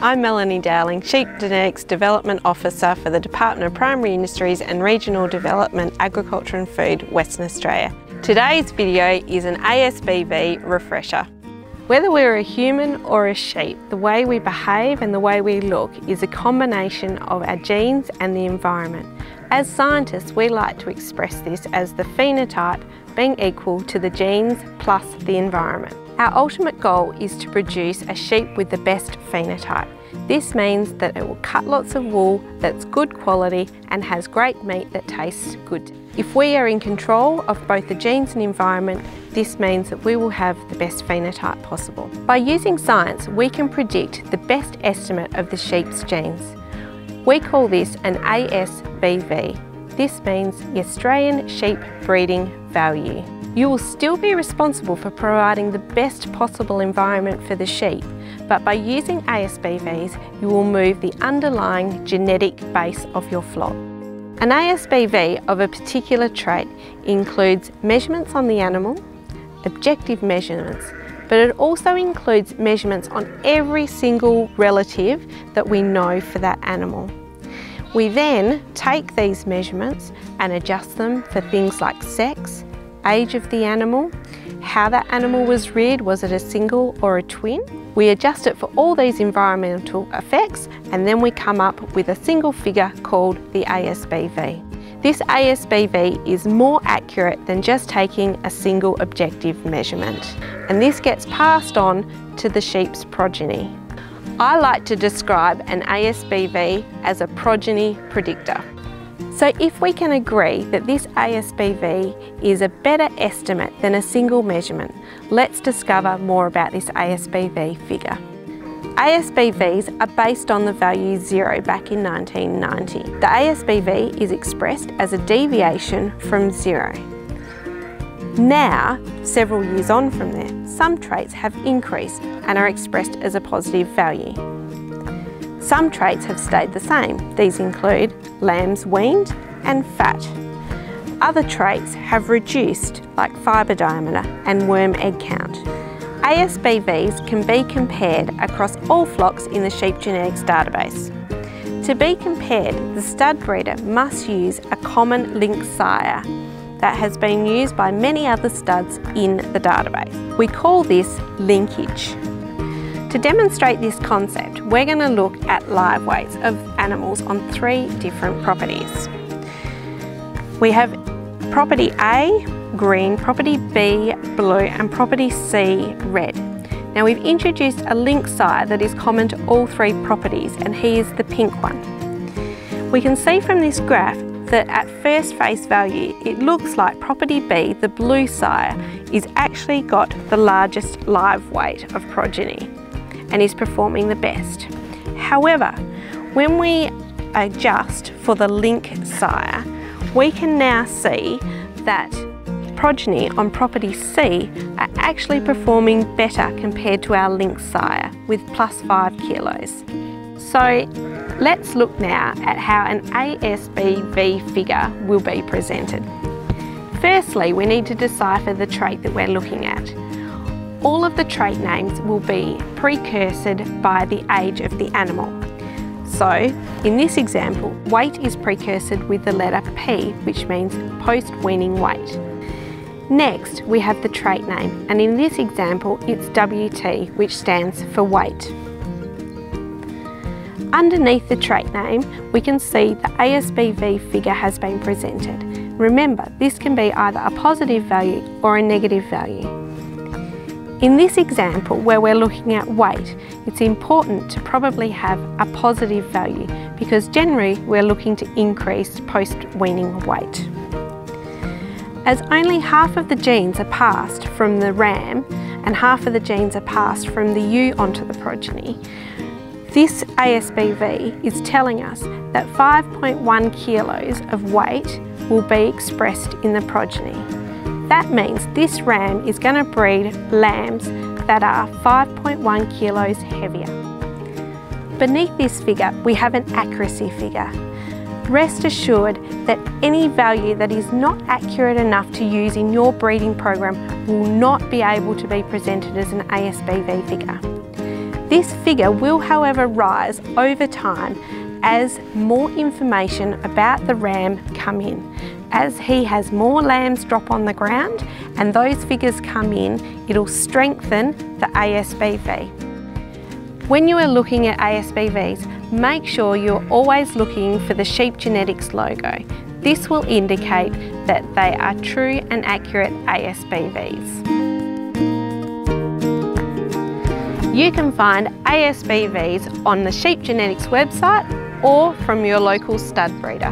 I'm Melanie Dowling, Sheep Genetics Development Officer for the Department of Primary Industries and Regional Development, Agriculture and Food, Western Australia. Today's video is an ASBV refresher. Whether we're a human or a sheep, the way we behave and the way we look is a combination of our genes and the environment. As scientists, we like to express this as the phenotype being equal to the genes plus the environment. Our ultimate goal is to produce a sheep with the best phenotype. This means that it will cut lots of wool that's good quality and has great meat that tastes good. If we are in control of both the genes and environment, this means that we will have the best phenotype possible. By using science, we can predict the best estimate of the sheep's genes. We call this an ASBV. This means the Australian Sheep Breeding Value. You will still be responsible for providing the best possible environment for the sheep, but by using ASBVs, you will move the underlying genetic base of your flock. An ASBV of a particular trait includes measurements on the animal, objective measurements, but it also includes measurements on every single relative that we know for that animal. We then take these measurements and adjust them for things like sex, age of the animal, how that animal was reared, was it a single or a twin? We adjust it for all these environmental effects and then we come up with a single figure called the ASBV. This ASBV is more accurate than just taking a single objective measurement, and this gets passed on to the sheep's progeny. I like to describe an ASBV as a progeny predictor. So if we can agree that this ASBV is a better estimate than a single measurement, let's discover more about this ASBV figure. ASBVs are based on the value 0 back in 1990. The ASBV is expressed as a deviation from 0. Now, several years on from there, some traits have increased and are expressed as a positive value. Some traits have stayed the same. These include lambs weaned and fat. Other traits have reduced, like fibre diameter and worm egg count. ASBVs can be compared across all flocks in the sheep genetics database. To be compared, the stud breeder must use a common link sire that has been used by many other studs in the database. We call this linkage. To demonstrate this concept, we're going to look at live weights of animals on 3 different properties. We have property A, green, property B, blue, and property C, red. Now we've introduced a link sire that is common to all 3 properties, and he is the pink one. We can see from this graph that at first face value, it looks like property B, the blue sire, is actually got the largest live weight of progeny and is performing the best. However, when we adjust for the link sire, we can now see that progeny on property C are actually performing better compared to our link sire with plus 5 kilos. So let's look now at how an ASBV figure will be presented. Firstly, we need to decipher the trait that we're looking at. All of the trait names will be precursored by the age of the animal. So, in this example, weight is precursored with the letter P, which means post-weaning weight. Next, we have the trait name, and in this example, it's WT, which stands for weight. Underneath the trait name, we can see the ASBV figure has been presented. Remember, this can be either a positive value or a negative value. In this example, where we're looking at weight, it's important to probably have a positive value because generally we're looking to increase post-weaning weight. As only half of the genes are passed from the ram and half of the genes are passed from the ewe onto the progeny, this ASBV is telling us that 5.1 kilos of weight will be expressed in the progeny. That means this ram is going to breed lambs that are 5.1 kilos heavier. Beneath this figure, we have an accuracy figure. Rest assured that any value that is not accurate enough to use in your breeding program will not be able to be presented as an ASBV figure. This figure will, however, rise over time as more information about the ram come in. As he has more lambs drop on the ground and those figures come in, it'll strengthen the ASBV. When you are looking at ASBVs, make sure you're always looking for the sheep genetics logo. This will indicate that they are true and accurate ASBVs. You can find ASBVs on the Sheep Genetics website or from your local stud breeder.